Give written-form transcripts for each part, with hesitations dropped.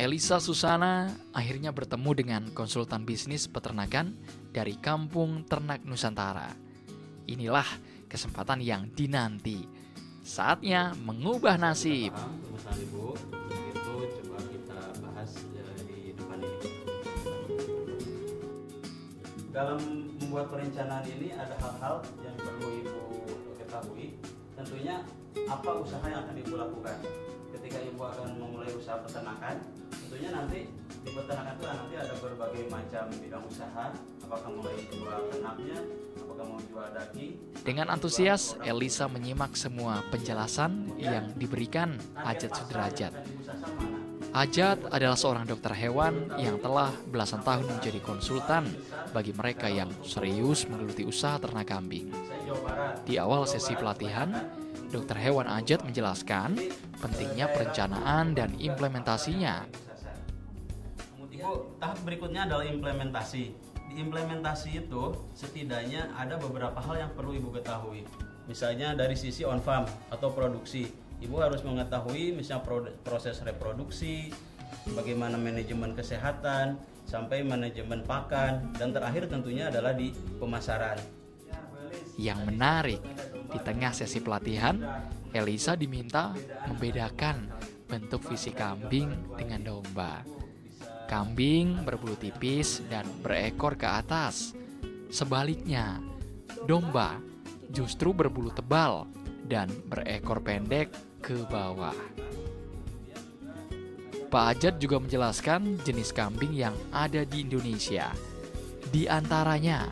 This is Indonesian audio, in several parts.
Elisa Susana akhirnya bertemu dengan konsultan bisnis peternakan dari Kampung Ternak Nusantara. Inilah kesempatan yang dinanti. Saatnya mengubah nasib. Pemesan Ibu, itu coba kita bahas di depan ini. Dalam membuat perencanaan ini ada hal-hal yang perlu Ibu ketahui. Tentunya apa usaha yang akan Ibu lakukan. Ketika Ibu akan memulai usaha peternakan, tentunya nanti di peternakan itu nanti ada berbagai macam bidang usaha. Apakah mulai jual ternaknya, apakah mau jual daging. Dengan antusias, Elisa menyimak semua penjelasan yang diberikan Ajat Sudrajat. Ajat adalah seorang dokter hewan yang telah belasan tahun menjadi konsultan bagi mereka yang serius menggeluti usaha ternak kambing. Di awal sesi pelatihan, dokter hewan Ajat menjelaskan pentingnya perencanaan dan implementasinya. Ibu, tahap berikutnya adalah implementasi. Di implementasi itu setidaknya ada beberapa hal yang perlu Ibu ketahui. Misalnya dari sisi on farm atau produksi, Ibu harus mengetahui misalnya proses reproduksi, bagaimana manajemen kesehatan, sampai manajemen pakan, dan terakhir tentunya adalah di pemasaran. Yang menarik, di tengah sesi pelatihan, Elisa diminta membedakan bentuk fisik kambing dengan domba. Kambing berbulu tipis dan berekor ke atas. Sebaliknya, domba justru berbulu tebal dan berekor pendek ke bawah. Pak Ajat juga menjelaskan jenis kambing yang ada di Indonesia. Di antaranya,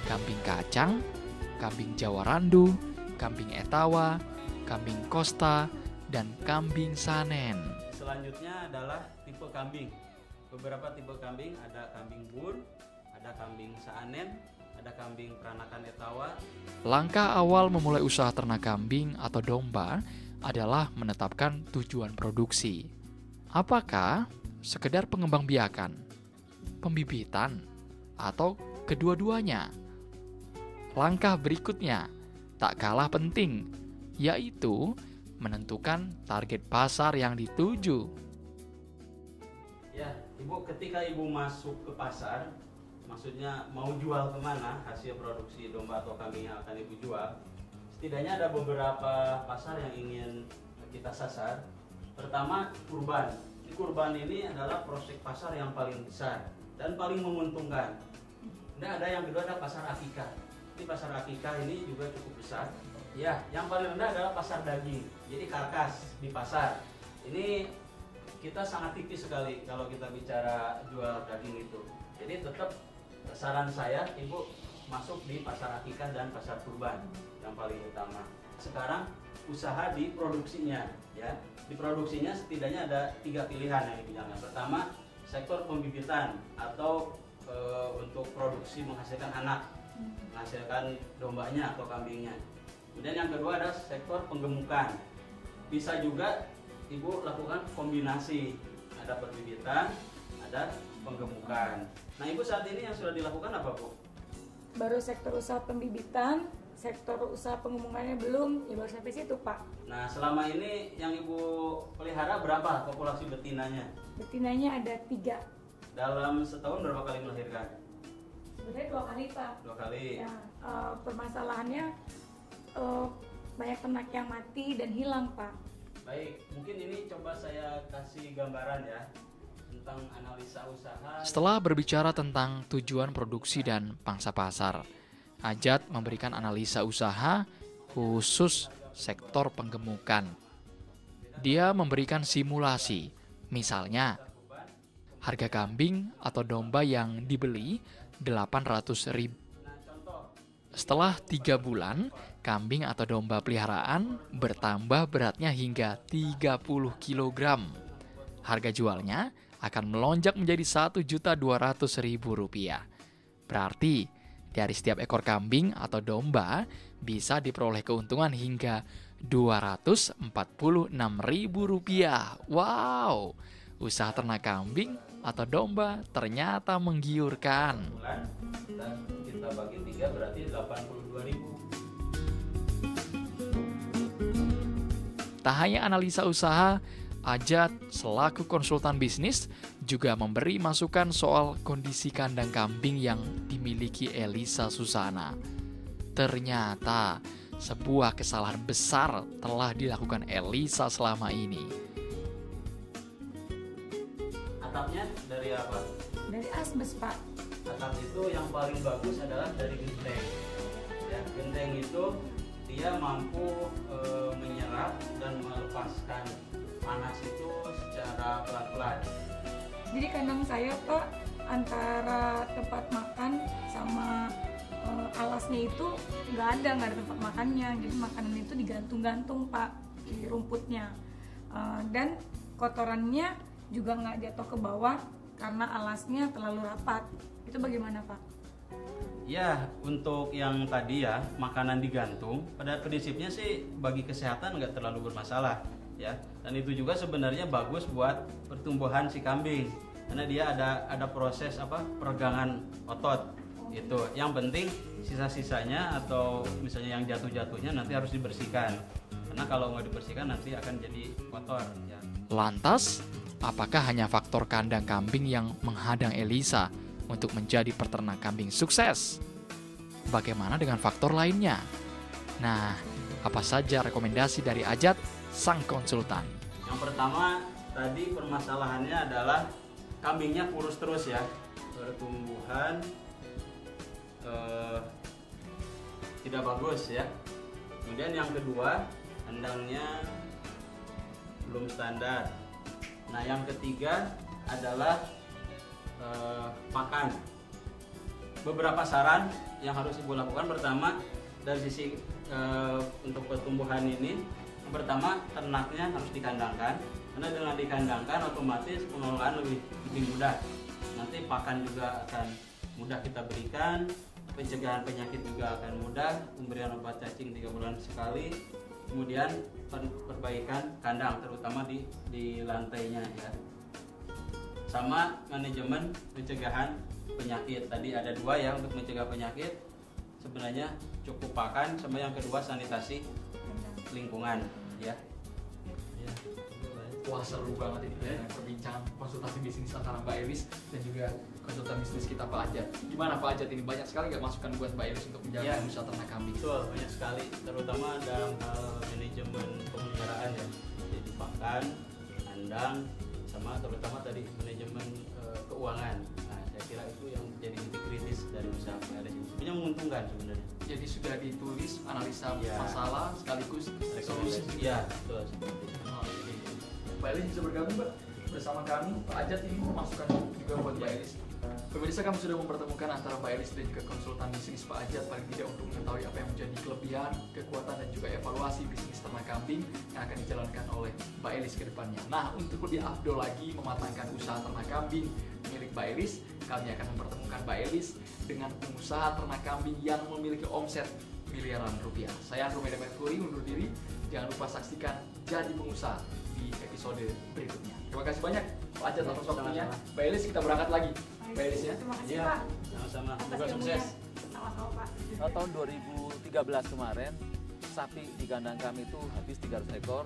kambing kacang, kambing Jawa Randu, kambing Etawa, kambing Kosta, dan kambing Sanen. Selanjutnya adalah tipe kambing. Beberapa tipe kambing, ada kambing bur, ada kambing Sanen, ada kambing peranakan Etawa. Langkah awal memulai usaha ternak kambing atau domba adalah menetapkan tujuan produksi. Apakah sekedar pengembangbiakan, pembibitan, atau kedua-duanya? Langkah berikutnya tak kalah penting, yaitu menentukan target pasar yang dituju. Ya, Ibu, ketika Ibu masuk ke pasar, maksudnya mau jual kemana hasil produksi domba atau kambing yang akan Ibu jual, setidaknya ada beberapa pasar yang ingin kita sasar. Pertama, kurban. Di kurban ini adalah prospek pasar yang paling besar dan paling menguntungkan. Dan ada yang kedua, ada pasar akikah. Di pasar akikah ini juga cukup besar. Ya, yang paling rendah adalah pasar daging. Jadi karkas di pasar. Ini kita sangat tipis sekali kalau kita bicara jual daging itu. Jadi tetap saran saya Ibu masuk di pasar akikah dan pasar kurban yang paling utama. Sekarang usaha di produksinya, ya. Di produksinya setidaknya ada 3 pilihan yang dibilangnya. Pertama, sektor pembibitan atau untuk produksi menghasilkan anak, menghasilkan dombanya atau kambingnya. Kemudian yang kedua ada sektor penggemukan. Bisa juga Ibu lakukan kombinasi, ada perbibitan, ada penggemukan. Nah, Ibu saat ini yang sudah dilakukan apa, Bu? Baru sektor usaha pembibitan, sektor usaha pengemungannya belum, ya baru sampai situ, Pak. Nah, selama ini yang Ibu pelihara berapa populasi betinanya? Betinanya ada 3. Dalam setahun berapa kali melahirkan? Sebenarnya 2 kali, Pak. 2 kali. Ya, permasalahannya banyak ternak yang mati dan hilang, Pak. Baik, mungkin ini coba saya kasih gambaran ya tentang analisa usaha. Setelah berbicara tentang tujuan produksi dan pangsa pasar, Ajat memberikan analisa usaha khusus sektor penggemukan. Dia memberikan simulasi, misalnya harga kambing atau domba yang dibeli 800.000. Setelah 3 bulan, kambing atau domba peliharaan bertambah beratnya hingga 30 kg. Harga jualnya akan melonjak menjadi Rp1.200.000. Berarti, dari setiap ekor kambing atau domba bisa diperoleh keuntungan hingga Rp246.000. Wow, usaha ternak kambing atau domba ternyata menggiurkan. Dan kita bagi 3 berarti 82.000. Tak hanya analisa usaha, Ajat selaku konsultan bisnis juga memberi masukan soal kondisi kandang kambing yang dimiliki Elisa Susana. Ternyata sebuah kesalahan besar telah dilakukan Elisa selama ini. Atapnya dari apa? Dari asbes, Pak. Atap itu yang paling bagus adalah dari genteng. Ya, genteng itu dia mampu menyerap dan melepaskan panas itu secara pelan-pelan. Jadi kandang saya, Pak, antara tempat makan sama alasnya itu nggak ada tempat makannya. Jadi makanan itu digantung-gantung, Pak, di rumputnya. Dan kotorannya juga nggak jatuh ke bawah karena alasnya terlalu rapat. Itu bagaimana, Pak? Ya, untuk yang tadi ya, makanan digantung, pada prinsipnya sih bagi kesehatan nggak terlalu bermasalah ya. Dan itu juga sebenarnya bagus buat pertumbuhan si kambing karena dia ada proses peregangan otot itu. Yang penting sisa-sisanya atau misalnya yang jatuh-jatuhnya nanti harus dibersihkan karena kalau nggak dibersihkan nanti akan jadi kotor ya. Lantas, apakah hanya faktor kandang kambing yang menghadang Elisa untuk menjadi peternak kambing sukses? Bagaimana dengan faktor lainnya? Nah, apa saja rekomendasi dari Ajat, sang konsultan? Yang pertama, tadi permasalahannya adalah kambingnya kurus terus ya, pertumbuhan tidak bagus ya. Kemudian yang kedua, kandangnya belum standar. Nah, yang ketiga adalah pakan. Beberapa saran yang harus Ibu lakukan. Pertama, dari sisi untuk pertumbuhan ini, yang pertama ternaknya harus dikandangkan karena dengan dikandangkan otomatis pengelolaan lebih mudah. Nanti pakan juga akan mudah kita berikan, pencegahan penyakit juga akan mudah, pemberian obat cacing 3 bulan sekali, kemudian perbaikan kandang terutama di lantainya ya. Sama manajemen pencegahan penyakit, tadi ada 2 ya untuk mencegah penyakit, sebenarnya cukup pakan, sama yang kedua sanitasi lingkungan ya. Wah, seru banget ini dengan perbincangan konsultasi bisnis antara Mbak Elis dan juga konsultan bisnis kita Pak Ajat. Gimana Pak Ajat, ini banyak sekali nggak masukan buat Mbak Elis untuk menjalankan usaha ternak kambing? Betul, banyak sekali, terutama dalam hal manajemen pemeliharaan ya, jadi pakan, kandang, sama terutama tadi manajemen keuangan. Nah, saya kira itu yang jadi titik kritis dari usaha Mbak Elis ini. Sebenarnya menguntungkan sebenarnya. Jadi sudah ditulis analisa masalah sekaligus solusi. Iya, betul. Mbak Elis bisa bergabung Mbak bersama kami. Pak Ajat ini memasukkan juga buat Mbak Elis. Pemirsa, kami sudah mempertemukan antara Mbak Elis dan juga konsultan bisnis Pak Ajat, paling tidak untuk mengetahui apa yang menjadi kelebihan, kekuatan dan juga evaluasi bisnis ternak kambing yang akan dijalankan oleh Mbak Elis ke depannya. Nah, untuk lebih afdol lagi mematangkan usaha ternak kambing milik Mbak Elis, kami akan mempertemukan Mbak Elis dengan pengusaha ternak kambing yang memiliki omset miliaran rupiah. Saya Andrew Mercury undur diri. Jangan lupa saksikan Jadi Pengusaha di episode berikutnya. Terima kasih banyak Pak Ajat atas waktunya. Mbak Elis, kita berangkat lagi. Mbak Elis ya. Terima kasih Iya, Pak. sama-sama. Atas Semoga ilmunya. sukses. Sama-sama Pak. Tahun 2013 kemarin, sapi di kandang kami itu habis 300 ekor,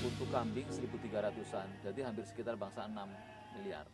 untuk kambing 1.300-an. Jadi hampir sekitar bangsa 6 miliar.